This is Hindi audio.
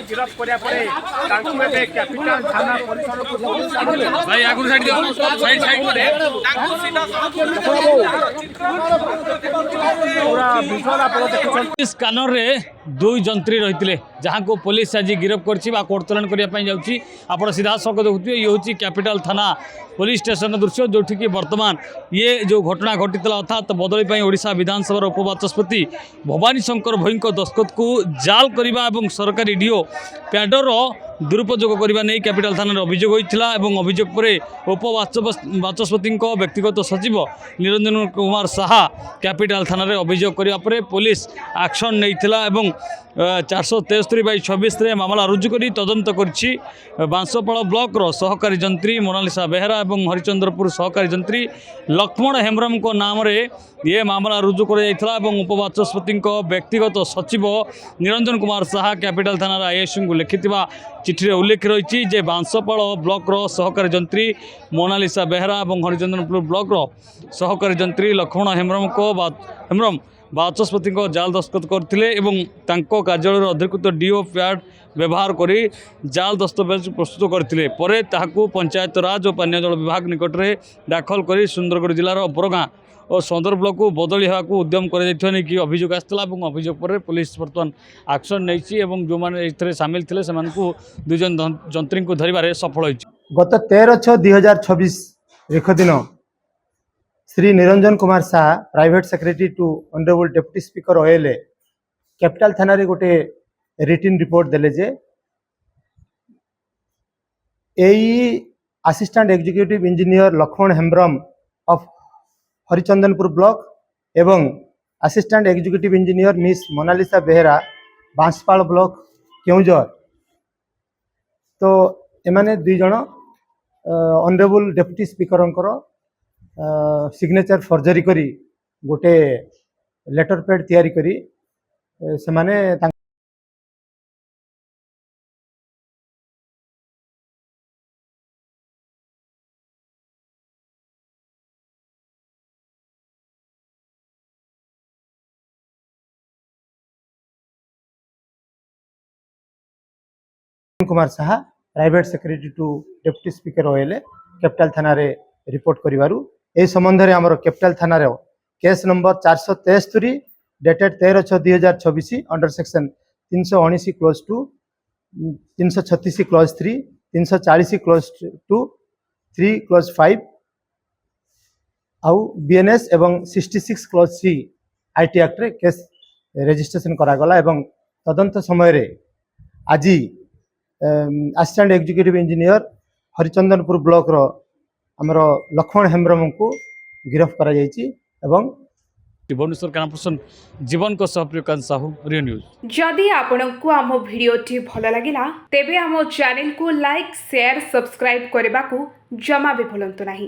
गिरफ करिया परे तांकु एबे कैपिटल थाना परिसर को भाई आगु साइड दियो साइड साइड रे तांकु सीधा पूरा विजुअल आप देखुछन। इस स्कैनर रे दुई जंत्री रहितले जहां को पुलिस आज गिरफ करछि बा कोर्तलन करिया पई जाउछि। आपण सीधा सक देखुथिबे ये होछि कैपिटल थाना पुलिस स्टेशन दृश्य जोठी कि वर्तमान ये जो घटना घटितला अर्थात बदली पई ओडिशा विधानसभा उपबाचस्पति भवानी शंकर भोई दस्खत को जाल करने और सरकारी डीओ प्याडर दुरुपयोग करने नहीं कैपिटल थाना अभियोग होता और अभियोग पर उपबाचस्पति व्यक्तिगत सचिव निरंजन कुमार साहा कैपिटल थाना अभियोग करने पुलिस एक्शन नहीं 473/26 मामला रुजु कर तदंत करिछि। बांसपाड़ ब्लॉक रो सहकारी जंत्री मोनालिसा बेहरा और हरिचंद्रपुर सहकारी जंत्री लक्ष्मण हेम्ब्रम को नाम रे ये मामला रुजु कर उपबाचस्पति व्यक्तिगत सचिव निरंजन कुमार साहा कैपिटल थाना आईएससी को लिखिथिबा चिठी उल्लेख रही जे बांसपाड़ ब्लॉक रो सहकारी जंत्री मोनालिसा बेहरा और हरिचंद्रपुर ब्लॉक रो सहकारी जंत्री लक्ष्मण हेम्ब्रम बाचस्पति जाल दस्तखत करते कार्यालय अधिकृत डीओ प्याड व्यवहार करी जाल दस्तावेज प्रस्तुत करते पंचायत राज और पानीय जल विभाग निकट में दाखल कर सुंदरगढ़ जिलार उपरगाँ और सदर ब्लॉक को बदली होगा उद्यम कर अभियोग आसाला अभियोग पर पुलिस बर्तमान एक्शन नहीं जो मैंने सामिल थे से दुई जन जंत्री को धरवे सफल हो। गत 13/6/2026 रेख दिन Shri Niranjan Kumar Shah private secretary to honourable deputy speaker OLA capital थाना रे गोटे रिटन रिपोर्ट देले जे एई assistant executive engineer Laxman Hembram of Harichandanpur block एवं assistant executive engineer miss Monalisa Behera Banspal block Keonjhar तो एमाने दुई जन honourable deputy speaker signature forgery करी गोटे लेटर पैड तैयारी करी से माने Kumar Saha private secretary to deputy speaker OLA capital थाना रे रिपोर्ट करिवारु ए संबंध रे हमर कैपिटल थाना रे case number 473 dated 13/6/2026 under section 319 clause 2 336 clause 3 340 clause 2 3 clause 5 आउ बीएनएस एवं 66 क्लोज 3 आईटी एक्ट रे केस रजिस्ट्रेशन करा गला एवं तदंत समय रे आज assistant executive engineer Harichandanpur block रो हमरो लक्ष्मण हेम्ब्रम को गिरफ्त करा जायछि एवं भुवनेश्वर कानापुरसन जीवन को सहप्रियकांत साहू रियो न्यूज। जदि आपनकु आम भिडियोटी भल लगिला तेबे आम चैनल को लाइक शेयर सब्सक्राइब करने को जमा भी भूलंतु नहीं।